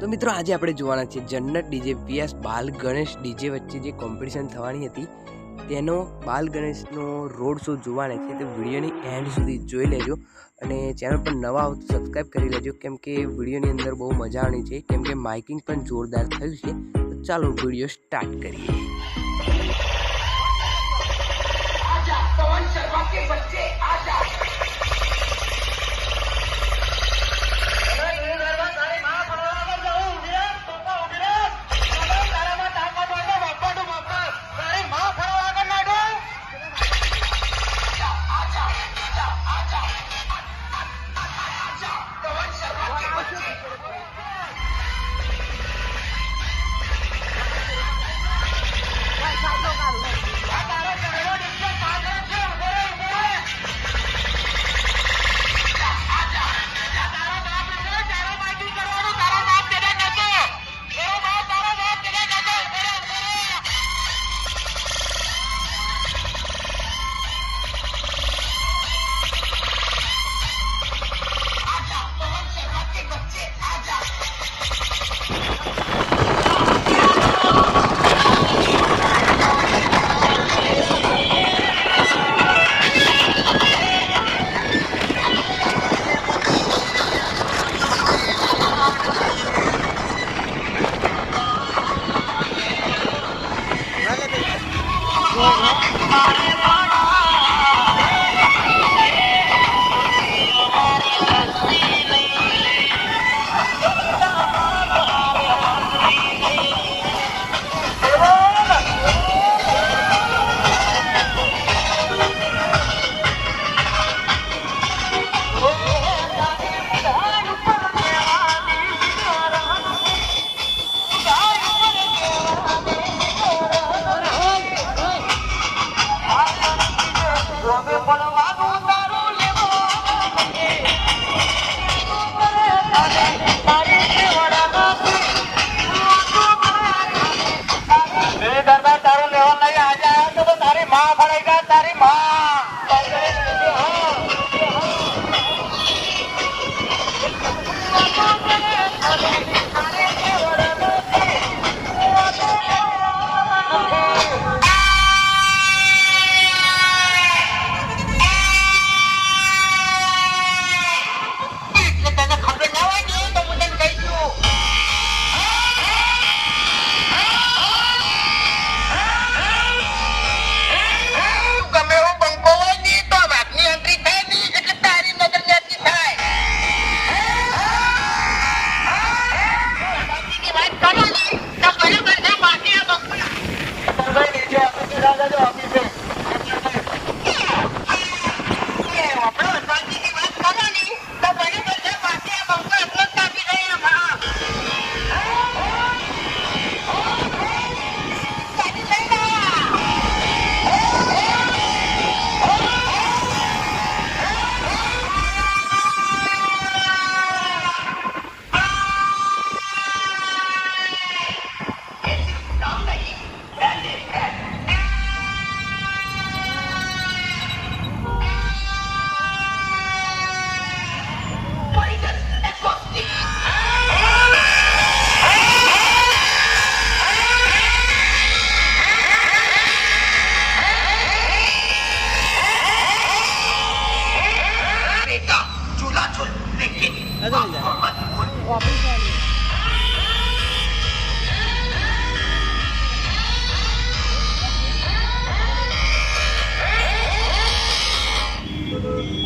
તો મિત્રો આજે આપણે જોવાના છે જન્નત ડીજે vs બાલ ગણેશ ડીજે વચ્ચે જે કોમ્પિટિશન થવાની હતી તેનો બાલ ગણેશનો રોડ શો જોવાના છે। તો વિડીયોની એન્ડ સુધી જોઈ લેજો અને ચેનલ પર નવા આવો તો સબસ્ક્રાઈબ કરી લેજો કેમ કે વિડીયોની અંદર બહુ મજા આવવાની છે કેમ કે માઇકિંગ પણ જોરદાર થયું છે। તો ચાલો વિડીયો સ્ટાર્ટ કરીએ।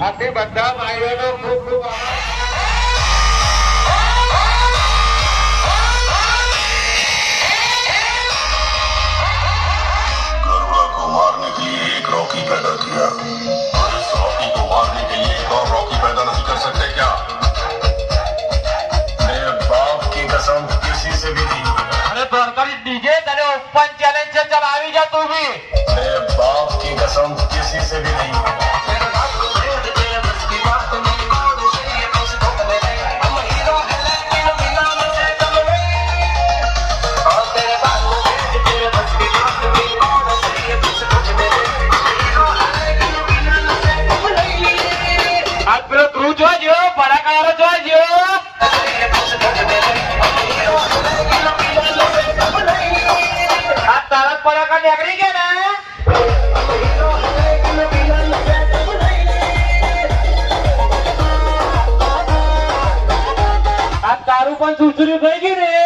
આથી બધા ભાઈઓનો ખૂબ ખૂબ गरुड़ा को मारने के लिए एक रॉकी पैदा किया और इस रॉकी को मारने के लिए एक और रॉकी पैदा नहीं कर सकते क्या? मेरे बाप की कसम किसी से भी नहीं। अरे सरकारी डीजे तेरे ओपन चैलेंज से चलावी जा तू भी। मेरे बाप की कसम किसी से भी नहीं। આ પેલો તું જોજો, ભડાકાવાળો જોજો। તારું પણ સુસુર્યું થઈ ગયું ને